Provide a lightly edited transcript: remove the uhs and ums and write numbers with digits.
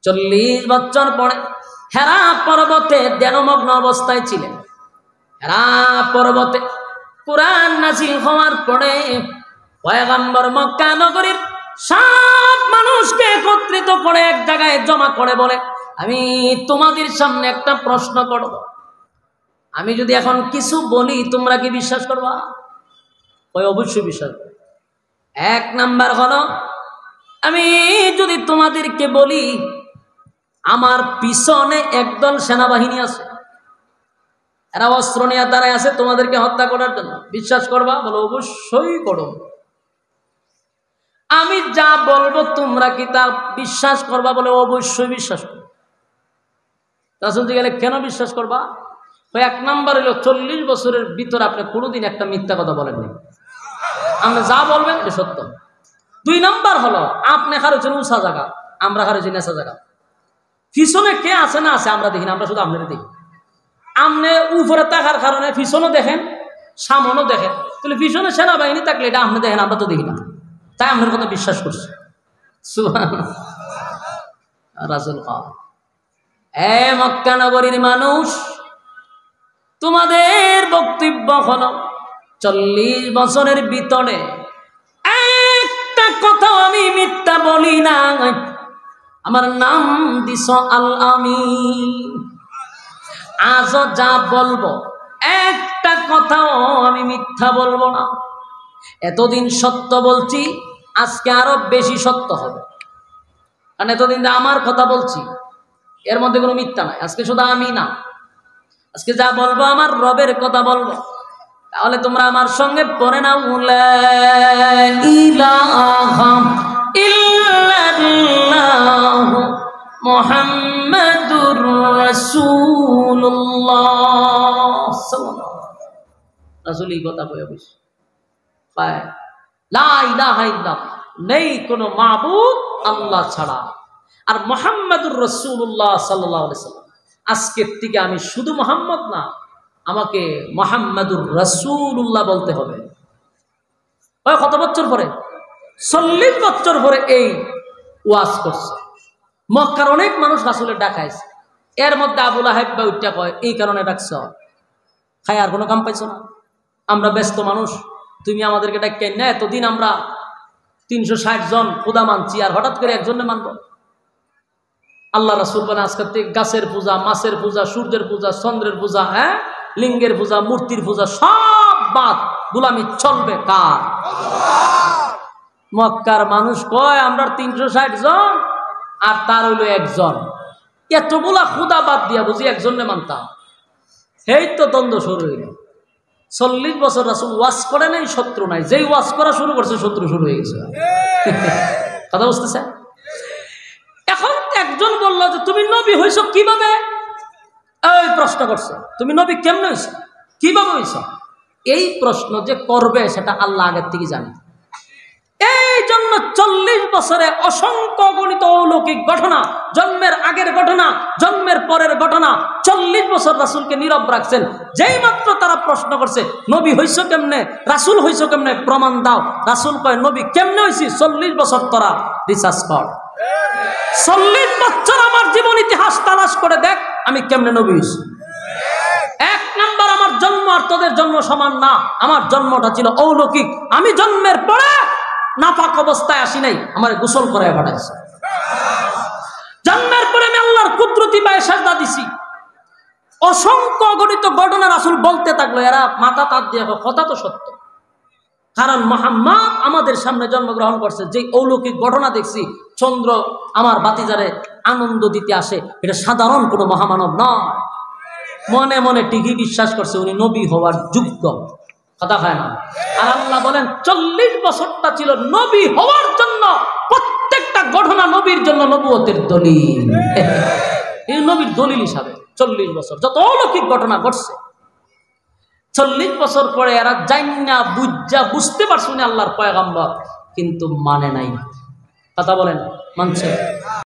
40 বছর পরে হেরা পর্বতে ধ্যানমগ্ন অবস্থায় ছিলেন। হেরা পর্বতে কুরআন নাযিল হওয়ার পরে পয়গম্বর মক্কা নগরীর সব মানুষকে একত্রিত করে এক জায়গায় জমা করে বলে, আমি তোমাদের সামনে একটা প্রশ্ন করব, আমি যদি এখন কিছু বলি তোমরা কি বিশ্বাস করবা? ওই অবশ্যই বিশ্বাস করবে। 1 নাম্বার হলো, আমি যদি তোমাদেরকে বলি আমার পিছনে একদল সেনাবাহিনী আছে, এরা অস্ত্র নিয়ে দাঁড়ায় আছে তোমাদেরকে হত্যা করার জন্য, বিশ্বাস করবা? বলো অবশ্যই করো। আমি যা বলবো তোমরা কি তা বিশ্বাস করবা? বলে অবশ্যই বিশ্বাস করবো। রাসূল গেলে কেন বিশ্বাস করবা? 1 নাম্বার হলো 40 বছরের ভিতরে আপনি কোনোদিন একটা মিথ্যা কথা বলেননি, আমরা যা বলবেন এটা সত্য। 2 নাম্বার হলো আপনি হারছেন উঁচা জায়গা, আমরা হারছি নেচা জায়গা, পিছনে কে আছে না আছে আমরা দেখি না, আমরা শুধু আপনারা দেখি। আপনি উপরে থাকার কারণে পিছনও দেখেন সামনেও দেখেন, তাহলে পিছনে সেনাবাহিনী থাকলে এটা আপনি দেখেন, আমরা তো দেখি না, তাই আপনার কথা বিশ্বাস করছি। রাসূল এ মক্কা নগরীর মানুষ, তোমাদের বক্তব্য হলো 40 বছরের ভিতরে একটা কথাও আমি মিথ্যা বলি না, আমার নাম দিস আল আমিন। আজ যা বলবো একটা কথাও আমি মিথ্যা বলবো না। এতদিন সত্য বলছি, আজকে আরো বেশি সত্য হবে, কারণ এতদিন আমার কথা বলছি এর মধ্যে কোনো মিথ্যা নাই। আজকে শুধু আমি না, আজকে যা বলবো আমার রবের কথা বলবো। তাহলে তোমরা আমার সঙ্গে পড়ে নাও, লা ইলাহা ইল্লাল্লাহু মুহাম্মাদুর রাসূলুল্লাহ। রাসূল এই কথা কয়ে বসে, লা ইলাহা ইল্লাল্লাহ, নেই কোনো মাবুদ আল্লাহ ছাড়া, আর মুহাম্মাদুর রাসূলুল্লাহ সাল্লাল্লাহু আলাইহি ওয়াসাল্লাম। আজকের থেকে আমি শুধু মুহাম্মদ না, আমাকে মুহাম্মাদুর রাসূলুল্লাহ বলতে হবে। কত বছর পরে? 40 বছর পরে এই ওয়াজ করছে। মক্কার অনেক মানুষ রাসূলের ডাকাইছে, এর মধ্যে আবু লাহাব উঠা কয় এই কারণে ডাকছ, খাই আর কোনো কাম পাইছো না? আমরা ব্যস্ত মানুষ, তুমি আমাদেরকে ডাক না, এতদিন আমরা 360 জন খোদা মানছি, আর হঠাৎ করে একজনে মানব? আল্লাহ রাসূল বলেন আজকে থেকে গাছের পূজা, মাছের পূজা, সূর্যের পূজা, চন্দ্রের পূজা, লিঙ্গের পূজা, মূর্তির পূজা সব বাদ, গোলামি চলবে কার? মক্কার মানুষ কয় আমরা 360 জন আর তার হইল একজন, এতগুলা খুদা বাদ দিয়া বুঝি একজনে মানতাম। এই তো দ্বন্দ্ব শুরু হইল। 40 বছর রাসূল ওয়াজ করে নাই, শত্রু নাই, যেই ওয়াজ করা শুরু করছে শত্রু শুরু হয়ে গেছে। কথা বুঝতেছে? এখন একজন বলল যে তুমি নবী হইছো কিভাবে? এই প্রশ্ন করছে, তুমি নবী কেমনে হইছো, কিভাবে হইছো? এই প্রশ্ন যে করবে সেটা আল্লাহ আগের থেকে জানে। এই জন্য 40 বছরে অসংখ্য গণিত অলৌকিক ঘটনা, জন্মের আগের ঘটনা, জন্মের পরের ঘটনা, 40 বছর রাসূলকে নীরব রাখছেন। যেই মাত্র তারা প্রশ্ন করছে নবী হইছো কেমনে, রাসূল হইছো কেমনে, প্রমাণ দাও। রাসূল কয় নবী কেমনে হইছি? 40 বছর তোরা রিসার্চ কর, 40 বছর আমার জীবন ইতিহাস তালাশ করে দেখ আমি কেমনে নবী হইছি। 1 নাম্বার, আমার জন্ম আর তোদের জন্ম সমান না, আমার জন্মটা ছিল অলৌকিক। আমি জন্মের পরে নাপাক অবস্থায় আসি নাই, আমার গোসল করায় পাঠাইছে। জন্মের পরে আমি আল্লাহর কুদরতি পায়ে সাজদা দিছি। অসংখ্য অগণিত ঘটনা রাসূল বলতে থাকলো, এরা মাথা তাত দিয়ে কথা তো সত্য, কারণ মুহাম্মদ আমাদের সামনে জন্মগ্রহণ করছে। যে অলৌকিক ঘটনা দেখছি, চন্দ্র আমার বাতিজারে আনন্দ দিতে আসে, এটা সাধারণ কোনো মহামানব নয়। মনে মনে ঠিকই বিশ্বাস করছে উনি নবী হওয়ার যোগ্য, কথা খায় না। আর আল্লাহ বলেন 40 বছরটা ছিল নবী হওয়ার জন্য, প্রত্যেকটা ঘটনা নবীর জন্য নবুয়তের দলিল। এই নবীর দলিল হিসাবে 40 বছর যত অলৌকিক ঘটনা ঘটছে, 40 বছর পরে এরা জান্না বুঝা বুঝতে পারছে উনি আল্লাহর পয়গম্বর, কিন্তু মানে নাই। কথা বলেন, মানছে?